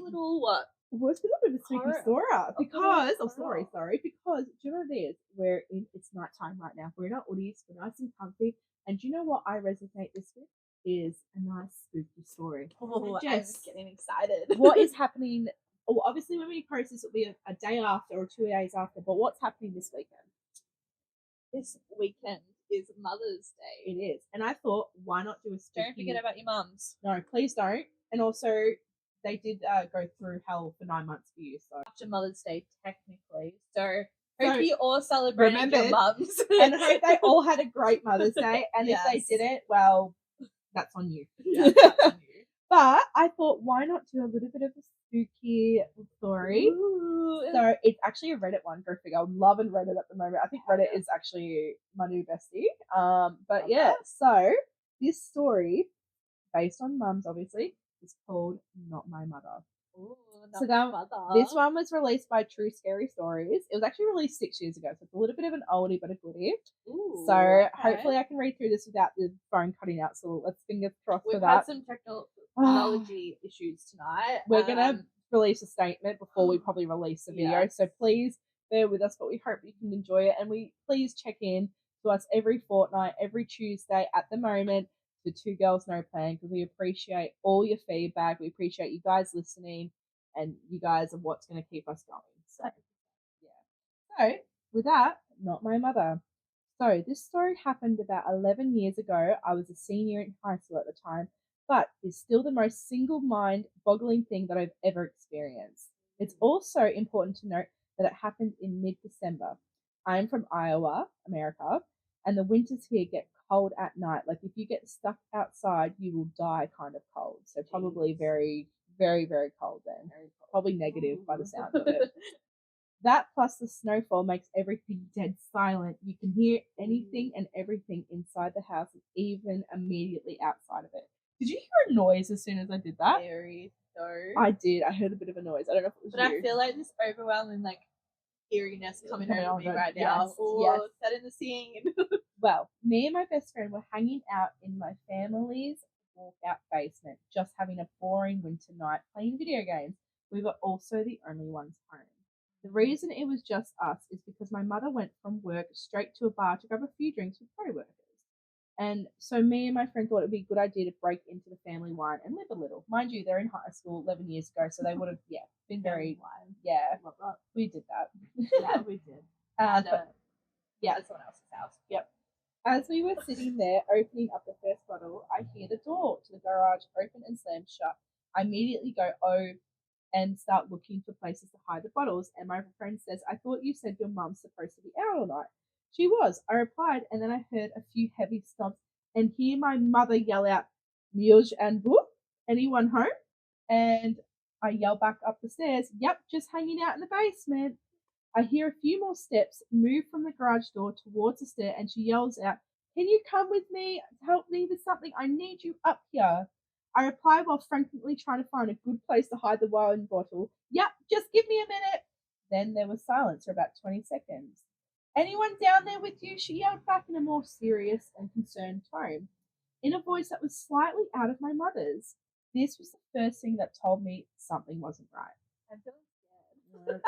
little what? Well, it's a little bit of a spooky Horror. story because, Horror. sorry, because do you know what it is? It's nighttime right now. We're in our hoodies, we're nice and comfy, and do you know what I resonate this with? Is a nice spooky story. Oh, I'm Jess, getting excited. what is happening? Well, obviously, when we post this, it'll be a day after or 2 days after. But what's happening this weekend? This weekend is Mother's Day. It is, and I thought, why not do a spooky? Don't forget about your mums. No, please don't. And also, they did go through hell for 9 months for you. So After Mother's Day, technically. So Hope So, you all celebrated your remembered, mums. and hope they all had a great Mother's Day. And if Yes. they didn't, well, that's on you. Yeah, that's on you. But I thought, why not do a little bit of a spooky story? Ooh. So it's actually a Reddit one. Go figure. I'm loving Reddit at the moment. I think Reddit is actually my new bestie. But yeah, so this story, based on mums, obviously, is called "Not My Mother." Ooh, So this one was released by True Scary Stories. It was actually released 6 years ago, so it's a little bit of an oldie but a goodie. Ooh, So okay. hopefully I can read through this without the phone cutting out. So let's fingers crossed We've for had that. some technology issues tonight. We're gonna release a statement before we probably release the video. Yes. So please bear with us, but we hope you can enjoy it. And we please check in to us every fortnight, every Tuesday at the moment to Two Girls No Plan, because we appreciate all your feedback. We appreciate you guys listening, and you guys are what's going to keep us going. So yeah. So with that, Not My Mother. So this story happened about 11 years ago. I was a senior in high school at the time, but is still the most single mind boggling thing that I've ever experienced. It's also important to note that it happened in mid-December. I'm from Iowa, America, and the winters here get cold at night. Like if you get stuck outside, you will die kind of cold. So probably very, very, very cold then. Probably negative by the sound of it. That plus the snowfall makes everything dead silent. You can hear anything and everything inside the house, even immediately outside of it. Did you hear a noise as soon as I did that? Very so. I did. I heard a bit of a noise. I don't know if it was But you. I feel like this overwhelming eeriness coming Coming over on me good. right Yes, now. Ooh, yes. setting the scene. Well, me and my best friend were hanging out in my family's walkout basement, just having a boring winter night playing video games. We were also the only ones home. The reason it was just us is because my mother went from work straight to a bar to grab a few drinks with co-workers. And so me and my friend thought it would be a good idea to break into the family wine and live a little. Mind you, they're in high school 11 years ago, so they would have, been very, we did that. Yeah, we did. But, At someone else's house. Yep. As we were sitting there opening up the first bottle, I hear the door to the garage open and slam shut. I immediately go, oh, and start looking for places to hide the bottles. And my friend says, I thought you said your mum's supposed to be out all night. She was. I replied, and then I heard a few heavy stomps and hear my mother yell out, Muxch and Boop, anyone home? And I yell back up the stairs, yep, just hanging out in the basement. I hear a few more steps move from the garage door towards the stair, and she yells out, can you come with me to help me with something? I need you up here. I reply while frantically trying to find a good place to hide the wine bottle. Yep, just give me a minute. Then there was silence for about 20 seconds. Anyone down there with you? She yelled back in a more serious and concerned tone, in a voice that was slightly out of my mother's. This was the first thing that told me something wasn't right. I'm feeling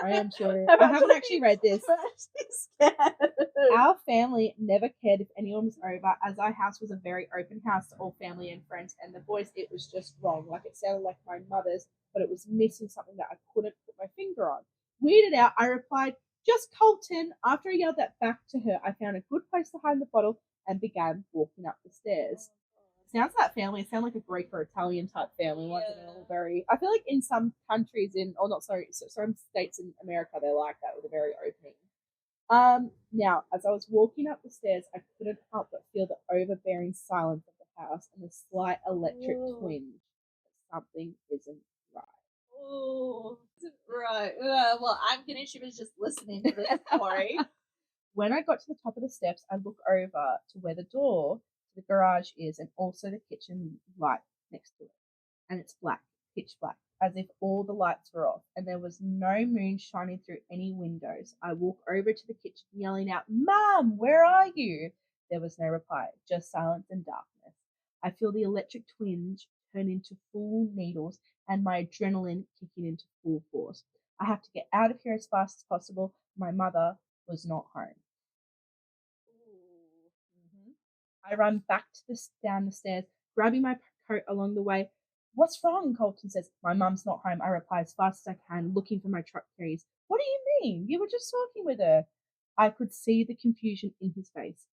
I am sure. I haven't actually read this. I'm actually scared. Our family never cared if anyone was over, as our house was a very open house to all family and friends, and the voice, it was just wrong. Like it sounded like my mother's, but it was missing something that I couldn't put my finger on. Weirded out, I replied, just Colton. After I yelled that back to her, I found a good place to hide the bottle and began walking up the stairs. Sounds like family. It sounds like a Greek or Italian type family. Like all very. I feel like in some countries some states in America, they're like that with a very opening. Now, as I was walking up the stairs, I couldn't help but feel the overbearing silence of the house and the slight electric twinge that something isn't right. Oh, right. Well, I'm getting shivers just listening to this story. When I got to the top of the steps, I look over to where the door to the garage is, and also the kitchen light next to it. And it's black, pitch black, as if all the lights were off, and there was no moon shining through any windows. I walk over to the kitchen yelling out, Mum, where are you? There was no reply, just silence and darkness. I feel the electric twinge turn into full needles and my adrenaline kicking into full force. I have to get out of here as fast as possible. My mother was not home. I run back down the stairs, grabbing my coat along the way. What's wrong? Colton says. My mum's not home. I reply as fast as I can, looking for my truck keys. What do you mean? You were just talking with her. I could see the confusion in his face.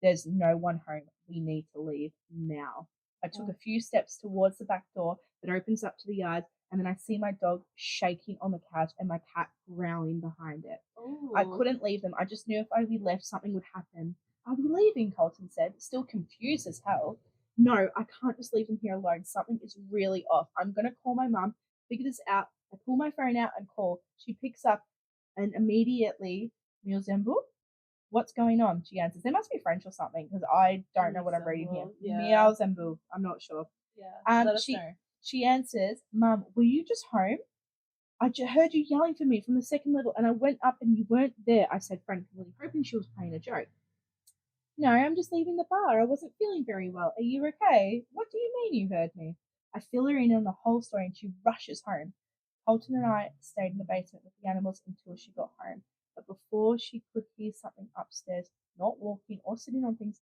There's no one home. We need to leave now. I took a few steps towards the back door that opens up to the yard, and then I see my dog shaking on the couch and my cat growling behind it. Ooh. I couldn't leave them. I just knew if I be left, something would happen. I'll be leaving, Colton said, still confused as hell. No, I can't just leave them here alone. Something is really off. I'm going to call my mum, figure this out. I pull my phone out and call. She picks up and immediately, Miozembu, what's going on? She answers. There must be French or something because I don't know what I'm reading here. Yeah. Miozembu. I'm not sure. Yeah. Let us know. She answers, Mum, were you just home? I heard you yelling for me from the second level and I went up and you weren't there. I said frankly, hoping she was playing a joke. No, I'm just leaving the bar. I wasn't feeling very well. Are you okay? What do you mean you heard me? I fill her in on the whole story and she rushes home. Colton and I stayed in the basement with the animals until she got home. But before she could hear something upstairs, not walking or sitting on things,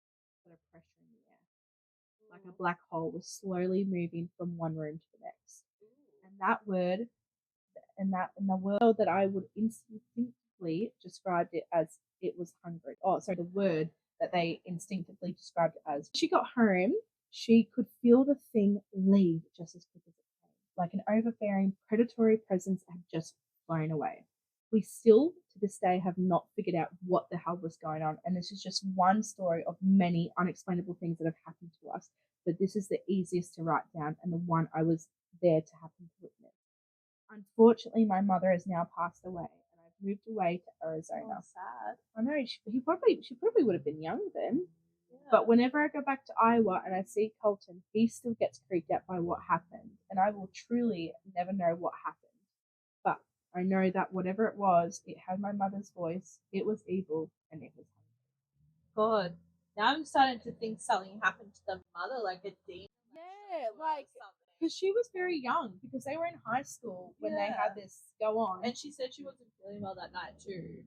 but a pressure in the air. Like a black hole was slowly moving from one room to the next. And that word, and the word that I would instinctively described it as it was hungry. Oh, sorry, the word that they instinctively described it as. When she got home, she could feel the thing leave just as quick as it came. Like an overbearing predatory presence had just flown away. We still, to this day, have not figured out what the hell was going on, and this is just one story of many unexplainable things that have happened to us, but this is the easiest to write down and the one I was there to happen to witness. Unfortunately, my mother has now passed away, and I've moved away to Arizona. Oh, sad. I know she probably would have been young then. Yeah. But whenever I go back to Iowa and I see Colton, he still gets creeped out by what happened, and I will truly never know what happened. But I know that whatever it was, it had my mother's voice. It was evil, and it was hungry. God, now I'm starting to think something happened to the mother, like a demon. Yeah, like because she was very young because they were in high school when they had this go on. And she said she wasn't feeling well that night too,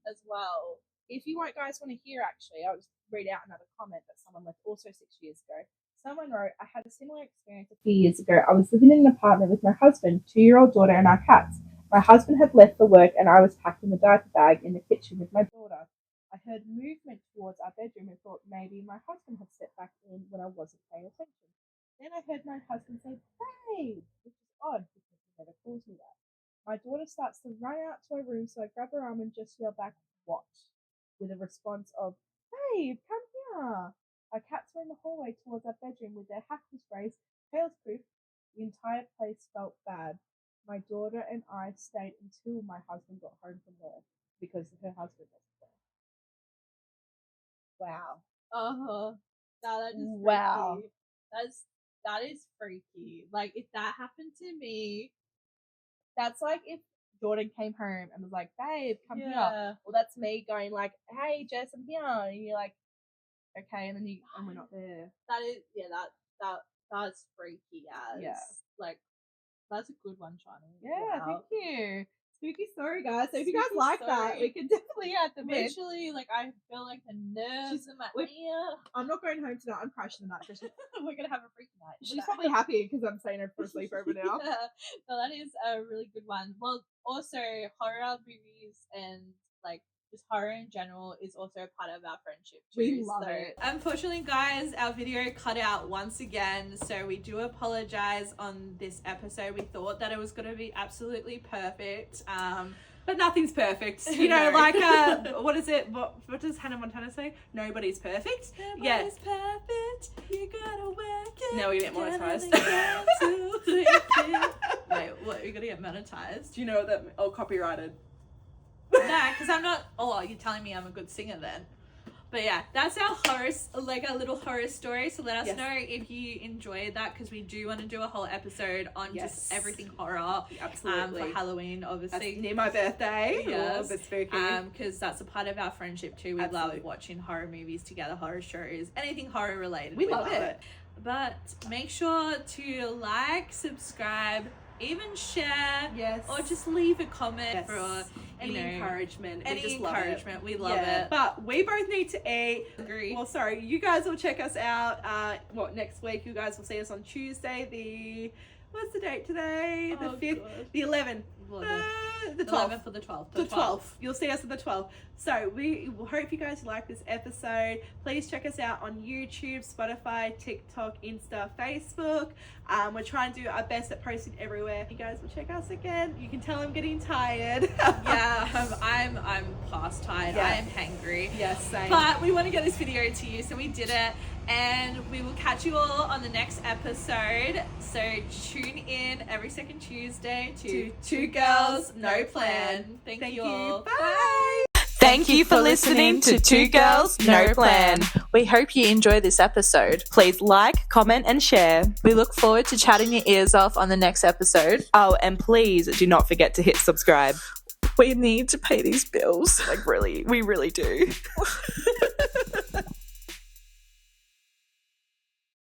as well. If you guys want to hear, actually, I'll just read out another comment that someone left also 6 years ago. Someone wrote, I had a similar experience a few years ago. I was living in an apartment with my husband, 2-year-old daughter, and our cats. My husband had left for work and I was packing the diaper bag in the kitchen with my daughter. I heard movement towards our bedroom and thought maybe my husband had stepped back in when I wasn't paying attention. Then I heard my husband say, babe, which is odd because he never calls me that. My daughter starts to run out to her room, so I grab her arm and just yell back, what? With a response of, babe, come here. Our cats were in the hallway towards our bedroom with their hackles raised, tails poofed. The entire place felt bad. My daughter and I stayed until my husband got home from work because her husband wasn't there. Wow. No, that is wow. Freaky. That is freaky. Like, if that happened to me, that's like if Jordan came home and was like, babe, come here. Well, that's me going like, hey, Jess, I'm here. And you're like, okay, and then and we're not there. That is, that's freaky as. Yeah. Like, that's a good one, Shani. Yeah, wow. Thank you. Spooky story, guys. So if you guys like that, we can definitely add them in. Literally, like, I feel like the nerves in my ear. I'm not going home tonight. I'm crashing the night. We're going to have a freaky night. She's probably happy because I'm staying over for a sleepover now. Yeah. So that is a really good one. Well, also, horror movies and, like, just horror in general is also a part of our friendship too. We love it. Unfortunately, guys, our video cut out once again, so we do apologize on this episode. We thought that it was going to be absolutely perfect, but nothing's perfect. You know, like what is it? What does Hannah Montana say? Nobody's perfect. Nobody's perfect. You gotta work it. Now we get monetized. Wait, what? We gotta get monetized? Do you know what that? Oh, copyrighted. Nah, because I'm not. Oh, you're telling me I'm a good singer then. But yeah, that's our horror, like a little horror story. So let us know if you enjoyed that, because we do want to do a whole episode on just everything horror. Absolutely. For Halloween, obviously. That's near my birthday. Yes. Oh, spooky. Because that's a part of our friendship too. We love watching horror movies together, horror shows, anything horror related. We love it. But make sure to like, subscribe, even share, or just leave a comment for any encouragement. We love it. But we both need to eat. Agree. Well, sorry, you guys will check us out. Next week? You guys will see us on Tuesday. What's the date today? The 5th, the 11th. The 12th. 11th or the 12th. The 12th. You'll see us on the 12th. So we hope you guys like this episode. Please check us out on YouTube, Spotify, TikTok, Insta, Facebook. We're trying to do our best at posting everywhere. You guys will check us again. You can tell I'm getting tired. Yeah, I'm past tired. Yeah. I am hangry. Yes, same. But we want to get this video to you, so we did it. And we will catch you all on the next episode. So tune in every second Tuesday to Two Girls, No Plan. Thank you all. Bye. Thank you for listening to Two Girls, No Plan. We hope you enjoy this episode. Please like, comment, and share. We look forward to chatting your ears off on the next episode. Oh, and please do not forget to hit subscribe. We need to pay these bills. Like, really, we really do.